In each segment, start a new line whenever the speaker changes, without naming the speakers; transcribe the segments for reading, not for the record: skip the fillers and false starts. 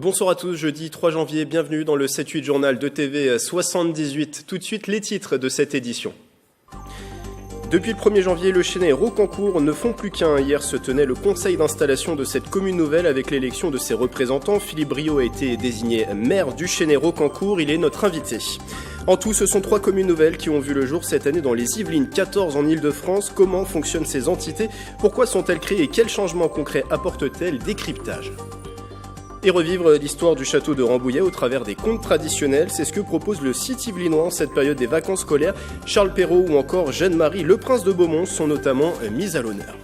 Bonsoir à tous, jeudi 3 janvier, bienvenue dans le 7-8 journal de TV 78. Tout de suite, les titres de cette édition. Depuis le 1er janvier, le Chesnay et Rocancourt ne font plus qu'un. Hier se tenait le conseil d'installation de cette commune nouvelle avec l'élection de ses représentants. Philippe Briot a été désigné maire du Chesnay-Rocancourt, il est notre invité. En tout, ce sont 3 communes nouvelles qui ont vu le jour cette année dans les Yvelines, 14 en Ile-de-France. Comment fonctionnent ces entités? Pourquoi sont-elles créées et quels changements concrets apportent-elles? Décryptage. Et revivre l'histoire du château de Rambouillet au travers des contes traditionnels, c'est ce que propose le site yvelinois en cette période des vacances scolaires. Charles Perrault ou encore Jeanne-Marie, le prince de Beaumont sont notamment mis à l'honneur.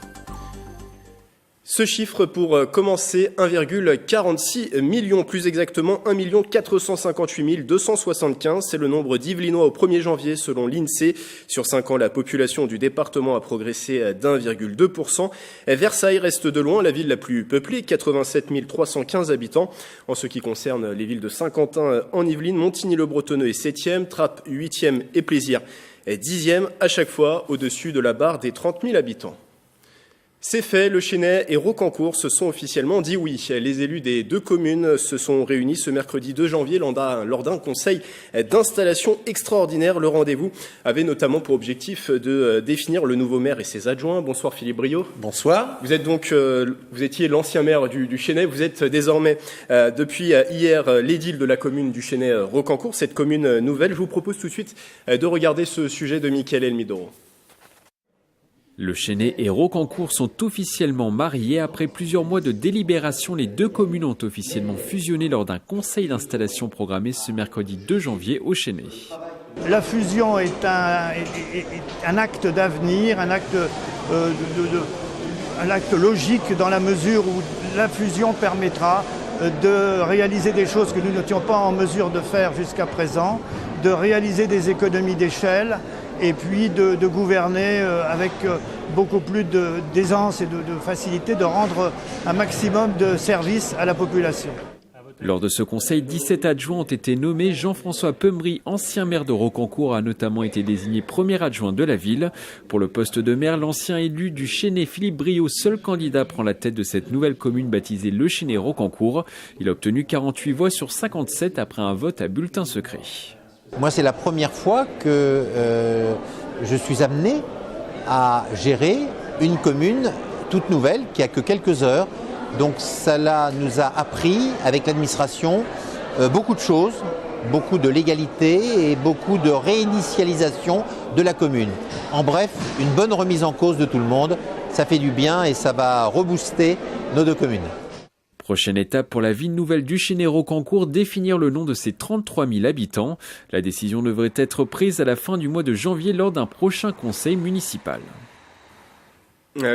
Ce chiffre pour commencer, 1,46 million, plus exactement 1 458 275. C'est le nombre d'Yvelinois au 1er janvier selon l'INSEE. Sur 5 ans, la population du département a progressé d'1,2%. Versailles reste de loin la ville la plus peuplée, 87 315 habitants. En ce qui concerne les villes de Saint-Quentin en Yvelines, Montigny-le-Bretonneux est 7e, Trappes 8e et Plaisir est 10e, à chaque fois au-dessus de la barre des 30 000 habitants. C'est fait, le Chesnay et Rocancourt se sont officiellement dit oui. Les élus des 2 communes se sont réunis ce mercredi 2 janvier lors d'un conseil d'installation extraordinaire. Le rendez-vous avait notamment pour objectif de définir le nouveau maire et ses adjoints. Bonsoir Philippe Briot.
Bonsoir.
Vous êtes donc, vous étiez l'ancien maire du Chesnay. Vous êtes désormais depuis hier l'édile de la commune du Chesnay-Rocancourt, cette commune nouvelle. Je vous propose tout de suite de regarder ce sujet de Mickaël Elmidoro.
Le Chesnay et Rocancourt sont officiellement mariés. Après plusieurs mois de délibération, les 2 communes ont officiellement fusionné lors d'un conseil d'installation programmé ce mercredi 2 janvier au Chesnay.
La fusion est un acte d'avenir, un acte logique dans la mesure où la fusion permettra de réaliser des choses que nous n'étions pas en mesure de faire jusqu'à présent, de réaliser des économies d'échelle et puis de gouverner avec beaucoup plus d'aisance et de facilité, de rendre un maximum de services à la population.
Lors de ce conseil, 17 adjoints ont été nommés. Jean-François Peumry, ancien maire de Rocancourt, a notamment été désigné premier adjoint de la ville. Pour le poste de maire, l'ancien élu du Chesnay, Philippe Briot, seul candidat, prend la tête de cette nouvelle commune baptisée Le Chesnay-Rocancourt. Il a obtenu 48 voix sur 57 après un vote à bulletin secret.
Moi, c'est la première fois que je suis amené à gérer une commune toute nouvelle qui a que quelques heures. Donc cela nous a appris avec l'administration beaucoup de choses, beaucoup de légalité et beaucoup de réinitialisation de la commune. En bref, une bonne remise en cause de tout le monde, ça fait du bien et ça va rebooster nos 2 communes.
Prochaine étape pour la ville nouvelle du Chesnay-Rocancourt, définir le nom de ses 33 000 habitants. La décision devrait être prise à la fin du mois de janvier lors d'un prochain conseil municipal.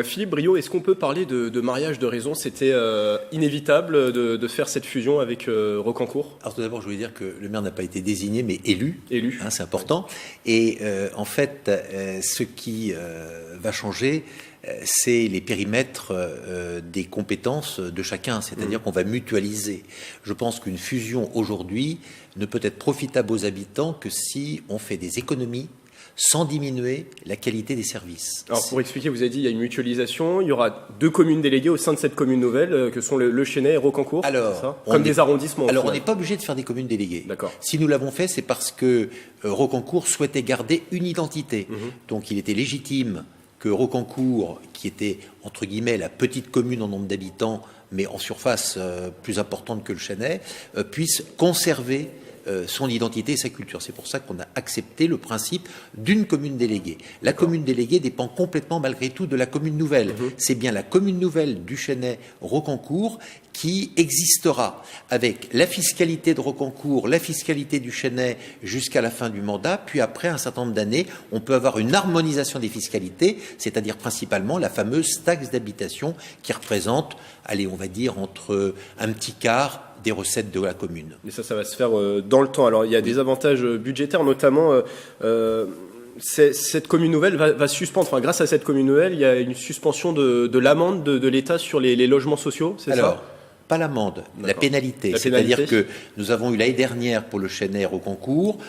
Philippe Briot, est-ce qu'on peut parler de mariage de raison? C'était inévitable de faire cette fusion avec Rocancourt?
Alors tout d'abord, je voulais dire que le maire n'a pas été désigné, mais élu.
Élu.
C'est important. Et en fait, ce qui va changer, c'est les périmètres des compétences de chacun, c'est-à-dire qu'on va mutualiser. Je pense qu'une fusion aujourd'hui ne peut être profitable aux habitants que si on fait des économies sans diminuer la qualité des services.
Alors pour expliquer, vous avez dit il y a une mutualisation, il y aura 2 communes déléguées au sein de cette commune nouvelle, que sont le Chesnay et Rocancourt, comme des arrondissements.
Alors on n'est pas obligé de faire des communes déléguées.
D'accord.
Si nous l'avons fait, c'est parce que Rocancourt souhaitait garder une identité. Donc il était légitime que Rocancourt, qui était entre guillemets la petite commune en nombre d'habitants, mais en surface plus importante que le Chesnay, puisse conserver son identité et sa culture. C'est pour ça qu'on a accepté le principe d'une commune déléguée. La commune déléguée dépend complètement malgré tout de la commune nouvelle. C'est bien la commune nouvelle du Chesnay-Rocancourt qui existera avec la fiscalité de Rocancourt, la fiscalité du Chesnay jusqu'à la fin du mandat, puis après un certain nombre d'années, on peut avoir une harmonisation des fiscalités, c'est-à-dire principalement la fameuse taxe d'habitation qui représente, allez, on va dire entre un petit quart des recettes de la commune.
Et ça va se faire dans le temps. Alors il y a des avantages budgétaires, notamment cette commune nouvelle va suspendre, enfin grâce à cette commune nouvelle, il y a une suspension de l'amende de l'État sur les logements sociaux, c'est ça?
pas l'amende, la
D'accord.
pénalité.
La
C'est-à-dire
pénalité.
que nous avons eu l'année dernière pour le Chênay au concours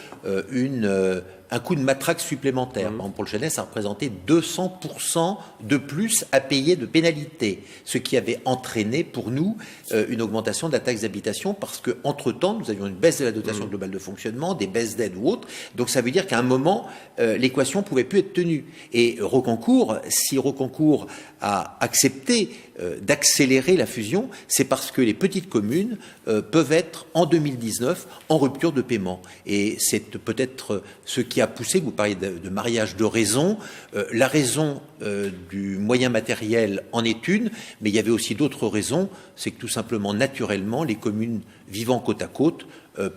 un coup de matraque supplémentaire. Par exemple, pour le Chênay, ça représentait 200% de plus à payer de pénalité, ce qui avait entraîné pour nous une augmentation de la taxe d'habitation parce que entre-temps, nous avions une baisse de la dotation globale de fonctionnement, des baisses d'aide ou autres. Donc ça veut dire qu'à un moment, l'équation pouvait plus être tenue. Et Rocancourt, si Rocancourt a accepté d'accélérer la fusion, c'est parce que les petites communes peuvent être en 2019 en rupture de paiement. Et c'est peut-être ce qui a poussé, vous parliez de mariage de raison, la raison du moyen matériel en est une, mais il y avait aussi d'autres raisons, c'est que tout simplement, naturellement, les communes vivant côte à côte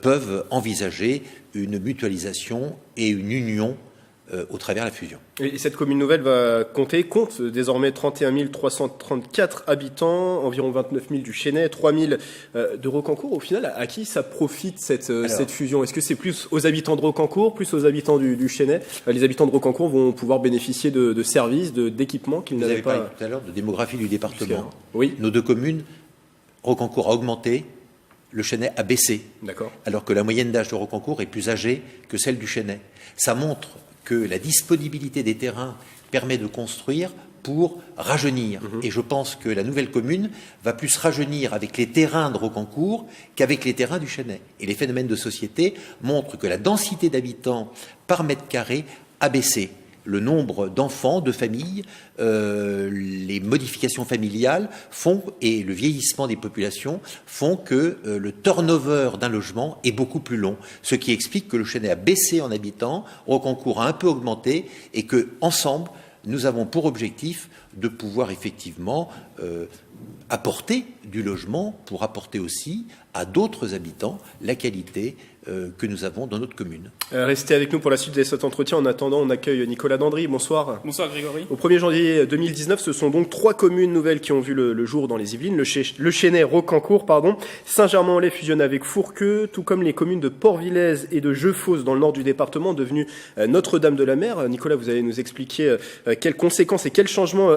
peuvent envisager une mutualisation et une union au travers de la fusion.
Et cette commune nouvelle compte désormais 31 334 habitants, environ 29 000 du Chênay, 3 000 de Rocancourt. Au final, à qui ça profite cette fusion? Est-ce que c'est plus aux habitants de Rocancourt, plus aux habitants du Chênay? Les habitants de Rocancourt vont pouvoir bénéficier de services, d'équipements qu'ils
Vous
n'avaient
avez
pas.
parlé tout à l'heure de démographie du département.
Oui.
Nos deux communes, Rocancourt a augmenté, le Chênay a baissé.
D'accord.
Alors que la moyenne d'âge de Rocancourt est plus âgée que celle du Chênay. Ça montre que la disponibilité des terrains permet de construire pour rajeunir. Et je pense que la nouvelle commune va plus rajeunir avec les terrains de Rocancourt qu'avec les terrains du Chênay. Et les phénomènes de société montrent que la densité d'habitants par mètre carré a baissé. Le nombre d'enfants, de familles, les modifications familiales font, et le vieillissement des populations font que le turnover d'un logement est beaucoup plus long. Ce qui explique que le Chênay a baissé en habitants, Rocancourt a un peu augmenté et que ensemble, nous avons pour objectif de pouvoir effectivement apporter du logement pour apporter aussi à d'autres habitants la qualité que nous avons dans notre commune.
Restez avec nous pour la suite de cet entretien. En attendant, on accueille Nicolas Dandry. Bonsoir.
Bonsoir Grégory.
Au 1er janvier 2019, ce sont donc 3 communes nouvelles qui ont vu le jour dans les Yvelines. Le Chênay, Rocancourt, Saint-Germain-en-Laye fusionne avec Fourqueux, tout comme les communes de Port-Villez et de Jeufosse dans le nord du département, devenues Notre-Dame-de-la-Mer. Nicolas, vous allez nous expliquer quelles conséquences et quels changements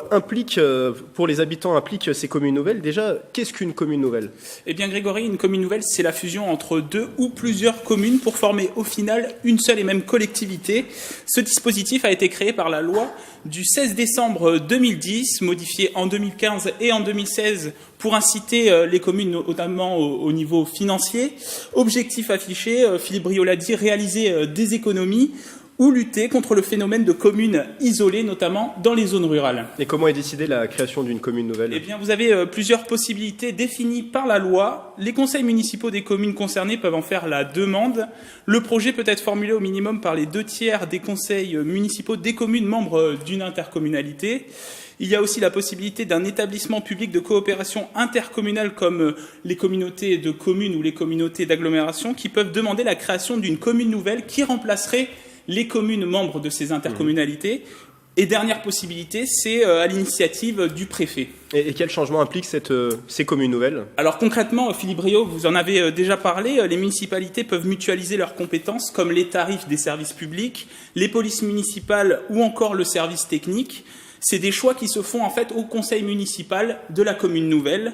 pour les habitants impliquent ces communes nouvelles. Déjà, qu'est-ce qu'une commune nouvelle?
Eh bien Grégory, une commune nouvelle, c'est la fusion entre 2 ou plusieurs communes pour former au final une seule et même collectivité. Ce dispositif a été créé par la loi du 16 décembre 2010, modifiée en 2015 et en 2016 pour inciter les communes, notamment au niveau financier. Objectif affiché, Philippe Briot l'a dit, réaliser des économies ou lutter contre le phénomène de communes isolées, notamment dans les zones rurales.
Et comment est décidée la création d'une commune nouvelle?
Eh bien, vous avez plusieurs possibilités définies par la loi. Les conseils municipaux des communes concernées peuvent en faire la demande. Le projet peut être formulé au minimum par les 2/3 des conseils municipaux des communes membres d'une intercommunalité. Il y a aussi la possibilité d'un établissement public de coopération intercommunale comme les communautés de communes ou les communautés d'agglomération qui peuvent demander la création d'une commune nouvelle qui remplacerait les communes membres de ces intercommunalités. Et dernière possibilité, c'est à l'initiative du préfet.
Et quel changement impliquent ces communes nouvelles?
Alors concrètement, Philippe Briot, vous en avez déjà parlé, les municipalités peuvent mutualiser leurs compétences comme les tarifs des services publics, les polices municipales ou encore le service technique. C'est des choix qui se font en fait au conseil municipal de la commune nouvelle.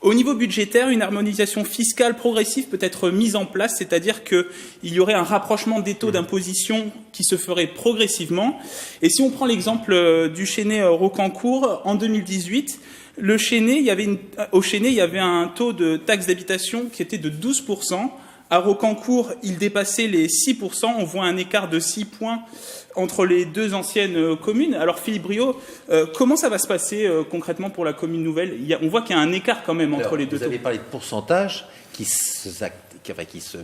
Au niveau budgétaire, une harmonisation fiscale progressive peut être mise en place, c'est-à-dire qu'il y aurait un rapprochement des taux d'imposition qui se ferait progressivement. Et si on prend l'exemple du Chênay Rocancourt, en 2018, au Chênay, il y avait un taux de taxe d'habitation qui était de 12%. À Rocancourt, il dépassait les 6%. On voit un écart de 6 points entre les deux anciennes communes. Alors Philippe Briot, comment ça va se passer concrètement pour la commune nouvelle? On voit qu'il y a un écart quand même entre les deux taux.
Vous avez parlé de pourcentage qui se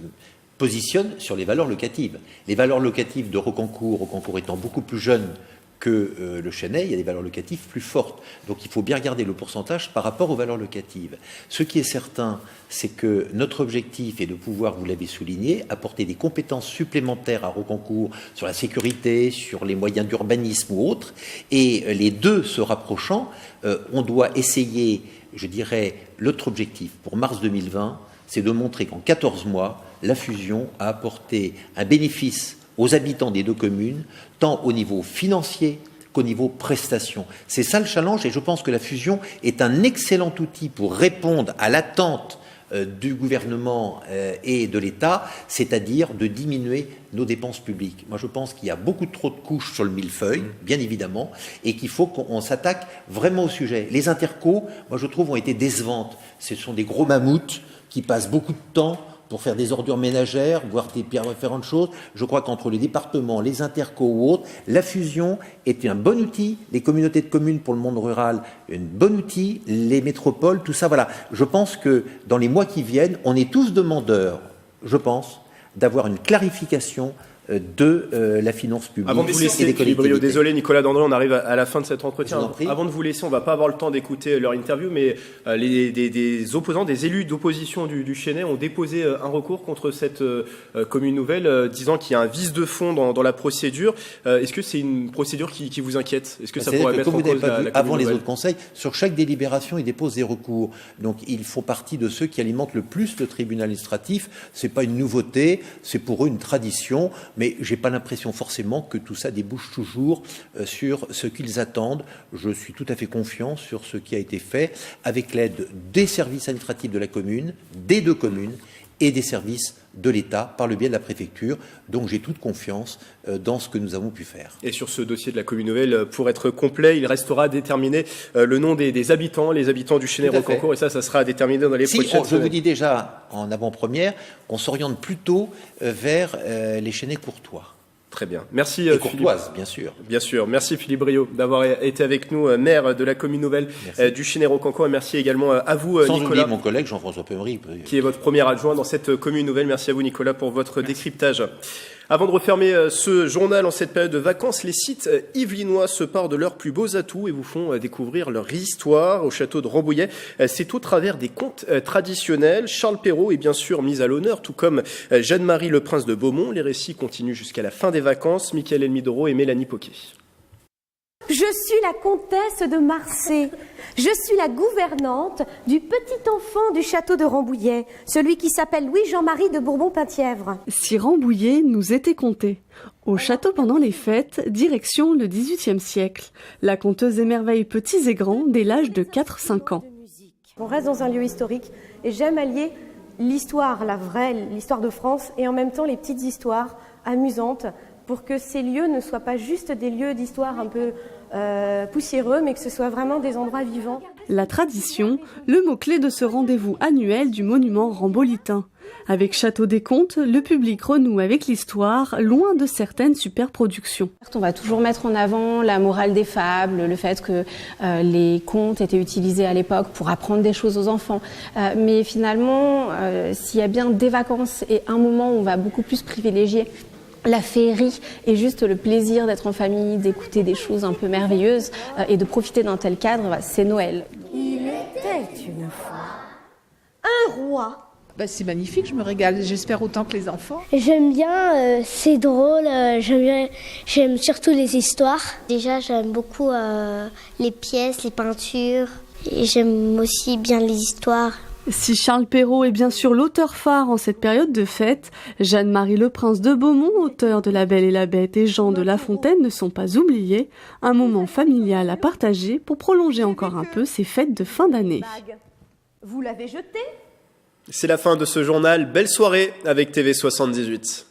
positionne sur les valeurs locatives. Les valeurs locatives de Rocancourt étant beaucoup plus jeune que le Chênay, il y a des valeurs locatives plus fortes. Donc il faut bien regarder le pourcentage par rapport aux valeurs locatives. Ce qui est certain, c'est que notre objectif est de pouvoir, vous l'avez souligné, apporter des compétences supplémentaires à Rocancourt sur la sécurité, sur les moyens d'urbanisme ou autres. Et les deux se rapprochant, on doit essayer, je dirais, notre objectif pour mars 2020, c'est de montrer qu'en 14 mois, la fusion a apporté un bénéfice aux habitants des deux communes, tant au niveau financier qu'au niveau prestation. C'est ça le challenge et je pense que la fusion est un excellent outil pour répondre à l'attente du gouvernement et de l'État, c'est-à-dire de diminuer nos dépenses publiques. Moi, je pense qu'il y a beaucoup trop de couches sur le millefeuille, bien évidemment, et qu'il faut qu'on s'attaque vraiment au sujet. Les intercos, moi, je trouve, ont été décevantes. Ce sont des gros mammouths qui passent beaucoup de temps pour faire des ordures ménagères, voire différentes choses. Je crois qu'entre les départements, les intercos ou autres, la fusion est un bon outil. Les communautés de communes pour le monde rural, un bon outil. Les métropoles, tout ça, voilà. Je pense que dans les mois qui viennent, on est tous demandeurs, je pense, d'avoir une clarification de la finance publique.
Avant de vous laisser, désolé Nicolas Dandré, on arrive à la fin de cet entretien. Avant de vous laisser, on ne va pas avoir le temps d'écouter leur interview, mais des opposants, des élus d'opposition du Chesnay ont déposé un recours contre cette commune nouvelle, disant qu'il y a un vice de fond dans la procédure. Est-ce que c'est une procédure qui vous inquiète? Est-ce que ça pourrait mettre en cause la
avant les autres conseils, sur chaque délibération, ils déposent des recours. Donc ils font partie de ceux qui alimentent le plus le tribunal administratif. C'est pas une nouveauté, c'est pour eux une tradition. Mais je n'ai pas l'impression forcément que tout ça débouche toujours sur ce qu'ils attendent. Je suis tout à fait confiant sur ce qui a été fait avec l'aide des services administratifs de la commune, des deux communes et des services de l'État par le biais de la préfecture. Donc j'ai toute confiance dans ce que nous avons pu faire.
Et sur ce dossier de la commune nouvelle, pour être complet, il restera à déterminer le nom des habitants, les habitants du Chesnay-Rocancourt, et ça sera à déterminer dans les prochaines semaines.
Je vous dis déjà en avant-première qu'on s'oriente plutôt vers les Chesnay-Courtois.
Très bien. Merci
et Courtoise, bien sûr.
Bien sûr. Merci Philippe Briot d'avoir été avec nous, maire de la commune nouvelle du Chesnay-Rocancourt. Et merci également à vous,
Sans
Nicolas.
oublier mon collègue Jean-François Peumery.
Qui est votre premier adjoint dans cette commune nouvelle. Merci à vous, Nicolas, pour votre décryptage. Avant de refermer ce journal en cette période de vacances, les sites yvelinois se parent de leurs plus beaux atouts et vous font découvrir leur histoire au château de Rambouillet. C'est au travers des contes traditionnels. Charles Perrault est bien sûr mis à l'honneur, tout comme Jeanne-Marie le Prince de Beaumont. Les récits continuent jusqu'à la fin des vacances. Mickaël Elmidoro et Mélanie Poquet.
Je suis la comtesse de Marsay. Je suis la gouvernante du petit enfant du château de Rambouillet, celui qui s'appelle Louis-Jean-Marie de Bourbon-Penthièvre.
Si Rambouillet nous était conté. Au château pendant les fêtes, direction le XVIIIe siècle. La conteuse émerveille petits et grands dès l'âge de 4-5 ans.
On reste dans un lieu historique et j'aime allier l'histoire, la vraie, l'histoire de France, et en même temps les petites histoires amusantes pour que ces lieux ne soient pas juste des lieux d'histoire un peu poussiéreux, mais que ce soit vraiment des endroits vivants.
La tradition, le mot-clé de ce rendez-vous annuel du monument rambolitain. Avec Château des Contes, le public renoue avec l'histoire, loin de certaines superproductions.
On va toujours mettre en avant la morale des fables, le fait que les contes étaient utilisés à l'époque pour apprendre des choses aux enfants. Mais finalement, s'il y a bien des vacances et un moment où on va beaucoup plus privilégier la féerie et juste le plaisir d'être en famille, d'écouter des choses un peu merveilleuses et de profiter d'un tel cadre, c'est Noël.
Il était une fois un roi.
C'est magnifique, je me régale, j'espère autant que les enfants.
J'aime bien, c'est drôle, j'aime surtout les histoires. Déjà, j'aime beaucoup les pièces, les peintures, et j'aime aussi bien les histoires.
Si Charles Perrault est bien sûr l'auteur phare en cette période de fête, Jeanne-Marie le Prince de Beaumont, auteur de La Belle et la Bête, et Jean de La Fontaine ne sont pas oubliés. Un moment familial à partager pour prolonger encore un peu ces fêtes de fin d'année.
Vous l'avez jeté ?
C'est la fin de ce journal. Belle soirée avec TV78.